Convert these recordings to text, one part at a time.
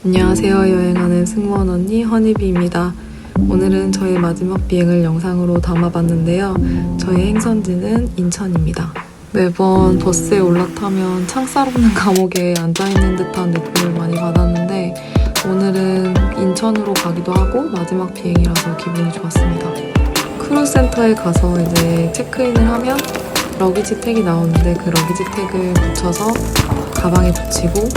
안녕하세요. 여행하는 승무원 언니 허니비입니다. 오늘은 저의 마지막 비행을 영상으로 담아봤는데요. 저의 행선지는 인천입니다. 매번 버스에 올라타면 창살 없는 감옥에 앉아있는 듯한 느낌을 많이 받았는데 오늘은 인천으로 가기도 하고 마지막 비행이라서 기분이 좋았습니다. 크루센터에 가서 이제 체크인을 하면 러기지 택이 나오는데 그 러기지 택을 붙여서 가방에 붙이고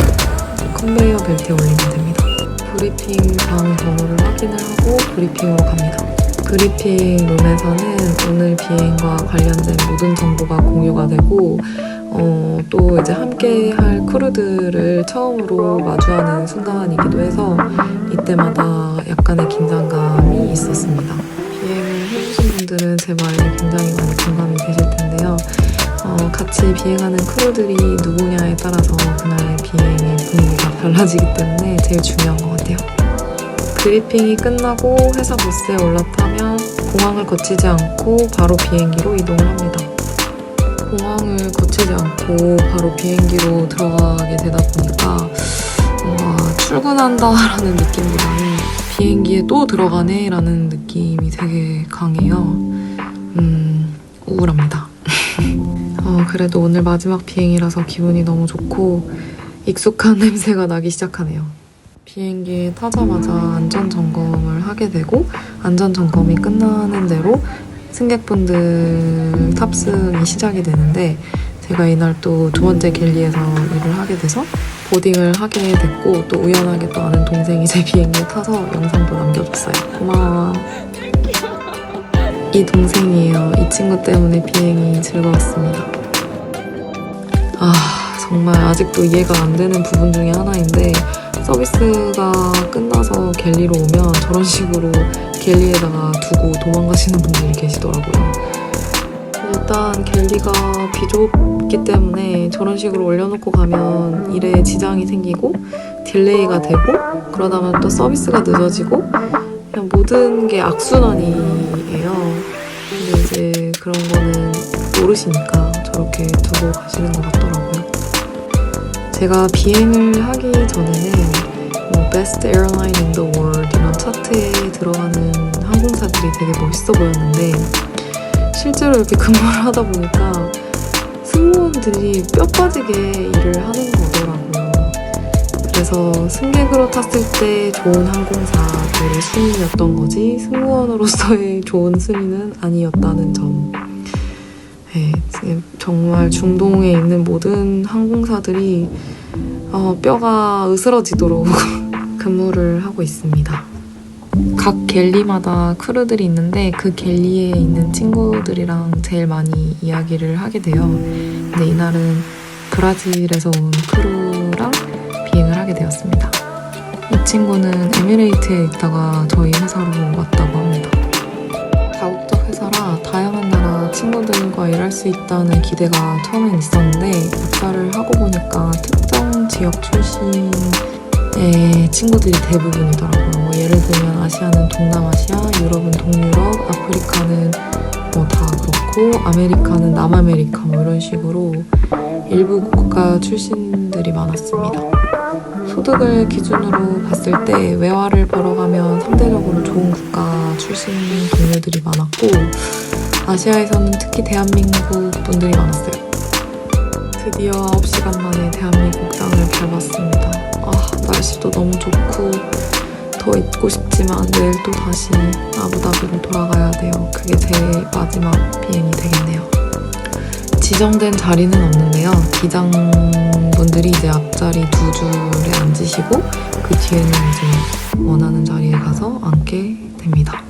컨베이어 벨트에 올리면 됩니다. 브리핑 방 번호를 확인을 하고 브리핑으로 갑니다. 브리핑 룸에서는 오늘 비행과 관련된 모든 정보가 공유가 되고 또 이제 함께 할 크루들을 처음으로 마주하는 순간이기도 해서 이때마다 약간의 긴장감이 있었습니다. 비행을 해보신 분들은 제 말에 굉장히 많이 공감이 되실 텐데요. 같이 비행하는 크루들이 누구냐에 따라서 그날의 비행의 분위기가 달라지기 때문에 제일 중요한 것 같아요. 브리핑이 끝나고 회사 버스에 올라타면 공항을 거치지 않고 바로 비행기로 이동을 합니다. 공항을 거치지 않고 바로 비행기로 들어가게 되다 보니까 뭔가 출근한다라는 느낌보다는 비행기에 또 들어가네 라는 느낌이 되게 강해요. 우울합니다. 그래도 오늘 마지막 비행이라서 기분이 너무 좋고 익숙한 냄새가 나기 시작하네요. 비행기에 타자마자 안전점검을 하게 되고 안전점검이 끝나는 대로 승객분들 탑승이 시작이 되는데 제가 이날 또 두 번째 갤리에서 일을 하게 돼서 보딩을 하게 됐고 또 우연하게 또 아는 동생이 제 비행기에 타서 영상도 남겨줬어요. 고마워. 이 동생이에요. 이 친구 때문에 비행이 즐거웠습니다. 정말 아직도 이해가 안 되는 부분 중에 하나인데 서비스가 끝나서 갤리로 오면 저런 식으로 갤리에다가 두고 도망가시는 분들이 계시더라고요. 일단 갤리가 비좁기 때문에 저런 식으로 올려놓고 가면 일에 지장이 생기고 딜레이가 되고 그러다 보면 또 서비스가 늦어지고 그냥 모든 게 악순환이에요. 근데 이제 그런 거는 모르시니까 저렇게 두고 가시는 것 같더라고요. 제가 비행을 하기 전에는 Best Airline in the World 이런 차트에 들어가는 항공사들이 되게 멋있어 보였는데 실제로 이렇게 근무를 하다 보니까 승무원들이 뼈 빠지게 일을 하는 거더라고요. 그래서 승객으로 탔을 때 좋은 항공사들의 순위였던 거지 승무원으로서의 좋은 순위는 아니었다는 점. 네, 정말 중동에 있는 모든 항공사들이 뼈가 으스러지도록 근무를 하고 있습니다. 각 갤리마다 크루들이 있는데 그 갤리에 있는 친구들이랑 제일 많이 이야기를 하게 돼요. 근데 이날은 브라질에서 온 크루랑 비행을 하게 되었습니다. 이 친구는 에미레이트에 있다가 저희 회사로 왔다고 합니다. 다국적 회사라 다양한 나라 친구들과 일할 수 있다는 기대가 처음엔 있었는데 입사를 하고 보니까 특정 지역 출신의 친구들이 대부분이더라고요. 예를 들면 아시아는 동남아시아, 유럽은 동유럽, 아프리카는 다 그렇고 아메리카는 남아메리카 이런 식으로 일부 국가 출신들이 많았습니다. 소득을 기준으로 봤을 때 외화를 벌어가면 상대적으로 좋은 국가 출신 동료들이 많았고 아시아에서는 특히 대한민국 분들이 많았어요. 드디어 9시간 만에 대한민국 땅을 밟았습니다. 날씨도 너무 좋고 더 있고 싶지만 내일 또 다시 아부다비로 돌아가야 돼요. 그게 제 마지막 비행이 되겠네요. 지정된 자리는 없는데요. 기장분들이 이제 앞자리 두 줄에 앉으시고 그 뒤에는 이제 원하는 자리에 가서 앉게 됩니다.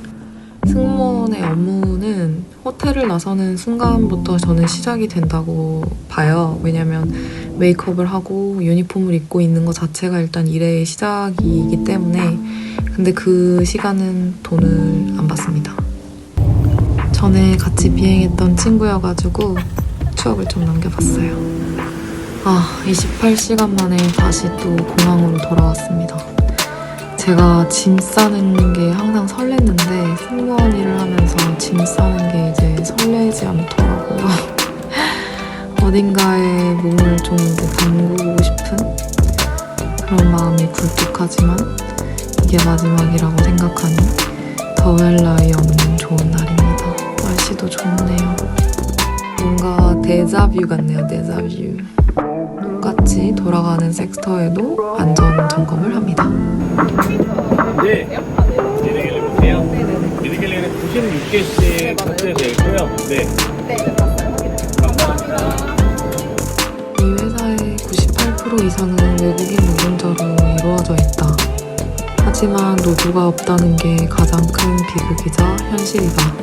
승무원의 업무는 호텔을 나서는 순간부터 저는 시작이 된다고 봐요. 왜냐면 메이크업을 하고 유니폼을 입고 있는 것 자체가 일단 일의 시작이기 때문에 근데 그 시간은 돈을 안 받습니다. 전에 같이 비행했던 친구여가지고 추억을 좀 남겨봤어요. 28시간 만에 다시 또 공항으로 돌아왔습니다. 제가 짐 싸는 게 항상 설렜는데 승무원 일을 하면서 짐 싸는 게 이제 설레지 않더라고요. 어딘가에 몸을 좀 담그고 싶은 그런 마음이 굴뚝하지만 이게 마지막이라고 생각하니 더할 나위 없는 좋은 날입니다. 날씨도 좋네요. 뭔가 데자뷰 같네요. 데자뷰. 똑같이 돌아가는 섹터에도 안전 점검을 합니다. 네. 디디길리 보세요. 디디길리는 96개씩 탑재되어 있고요. 네. 이 회사의 98% 이상은 외국인 노동자로 이루어져 있다. 하지만 노조가 없다는 게 가장 큰 비극이자 현실이다.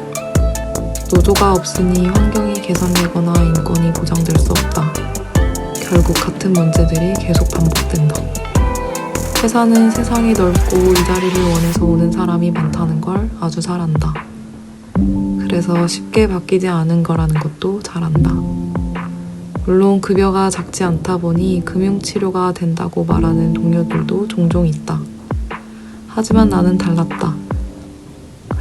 노조가 없으니 환경이 개선되거나 인권이 보장될 수 없다. 결국 같은 문제들이 계속 반복된다. 회사는 세상이 넓고 이 자리를 원해서 오는 사람이 많다는 걸 아주 잘 안다. 그래서 쉽게 바뀌지 않은 거라는 것도 잘 안다. 물론 급여가 작지 않다 보니 금융치료가 된다고 말하는 동료들도 종종 있다. 하지만 나는 달랐다.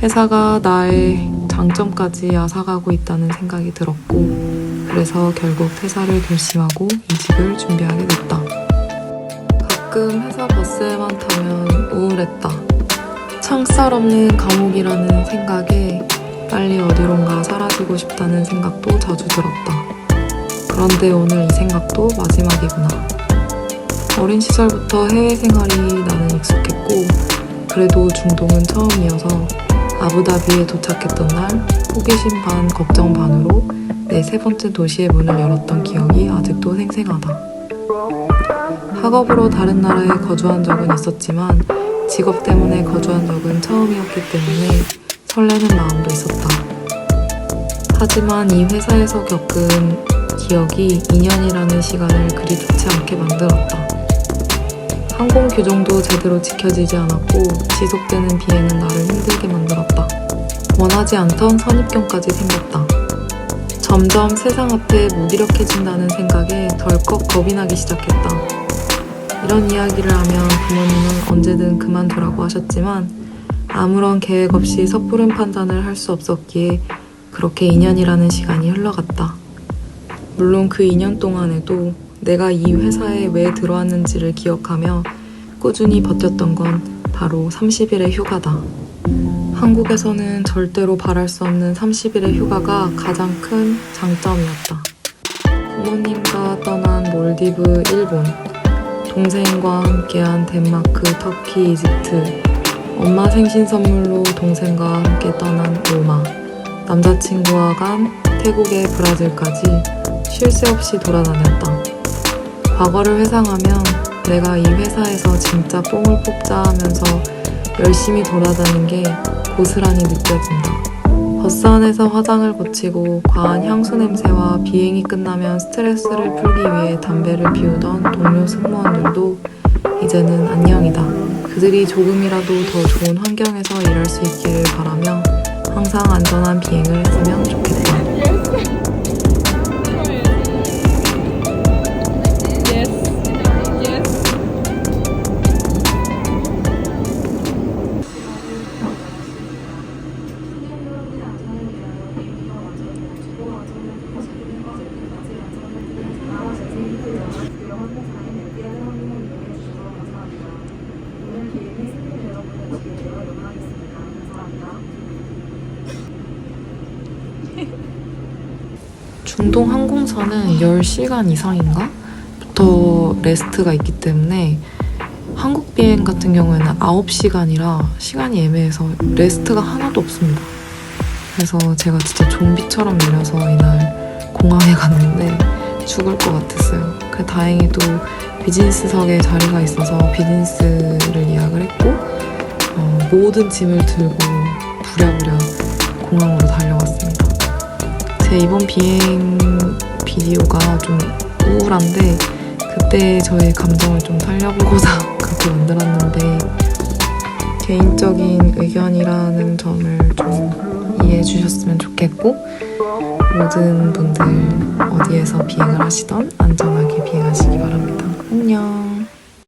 회사가 나의 장점까지 앗아가고 있다는 생각이 들었고, 그래서 결국 퇴사를 결심하고 이직을 준비하게 됐다. 가끔 회사 버스에만 타면 우울했다. 창살 없는 감옥이라는 생각에 빨리 어디론가 사라지고 싶다는 생각도 자주 들었다. 그런데 오늘 이 생각도 마지막이구나. 어린 시절부터 해외 생활이 나는 익숙했고, 그래도 중동은 처음이어서 아부다비에 도착했던 날 호기심 반 걱정 반으로 내 세 번째 도시의 문을 열었던 기억이 아직도 생생하다. 학업으로 다른 나라에 거주한 적은 있었지만 직업 때문에 거주한 적은 처음이었기 때문에 설레는 마음도 있었다. 하지만 이 회사에서 겪은 기억이 2년이라는 시간을 그리 좋지 않게 만들었다. 항공 규정도 제대로 지켜지지 않았고 지속되는 비행은 나를 힘들게 만들었다. 원하지 않던 선입견까지 생겼다. 점점 세상 앞에 무기력해진다는 생각에 덜컥 겁이 나기 시작했다. 이런 이야기를 하면 부모님은 언제든 그만두라고 하셨지만 아무런 계획 없이 섣부른 판단을 할 수 없었기에 그렇게 2년이라는 시간이 흘러갔다. 물론 그 2년 동안에도 내가 이 회사에 왜 들어왔는지를 기억하며 꾸준히 버텼던 건 바로 30일의 휴가다. 한국에서는 절대로 바랄 수 없는 30일의 휴가가 가장 큰 장점이었다. 부모님과 떠난 몰디브, 일본, 동생과 함께한 덴마크, 터키, 이집트, 엄마 생신 선물로 동생과 함께 떠난 로마, 남자친구와 간 태국의 브라질까지 쉴 새 없이 돌아다녔다. 과거를 회상하면 내가 이 회사에서 진짜 뽕을 뽑자 하면서 열심히 돌아다닌 게 고스란히 느껴진다. 버스 안에서 화장을 거치고 과한 향수 냄새와 비행이 끝나면 스트레스를 풀기 위해 담배를 피우던 동료 승무원들도 이제는 안녕이다. 그들이 조금이라도 더 좋은 환경에서 일할 수 있기를 바라며 항상 안전한 비행을 했으면 좋겠다. 중동 항공사는 10시간 이상인가? 부터 레스트가 있기 때문에 한국 비행 같은 경우에는 9시간이라 시간이 애매해서 레스트가 하나도 없습니다. 그래서 제가 진짜 좀비처럼 밀려서 이날 공항에 갔는데 죽을 것 같았어요. 그 다행히도 비즈니스석에 자리가 있어서 비즈니스를 예약을 했고 모든 짐을 들고 부랴부랴 공항으로 달려갔습니다. 제 이번 비행 비디오가 좀 우울한데 그때 저의 감정을 좀 살려보고자 그렇게 만들었는데 개인적인 의견이라는 점을 좀 이해해 주셨으면 좋겠고 모든 분들 어디에서 비행을 하시던 안전하게 비행하시기 바랍니다. 안녕.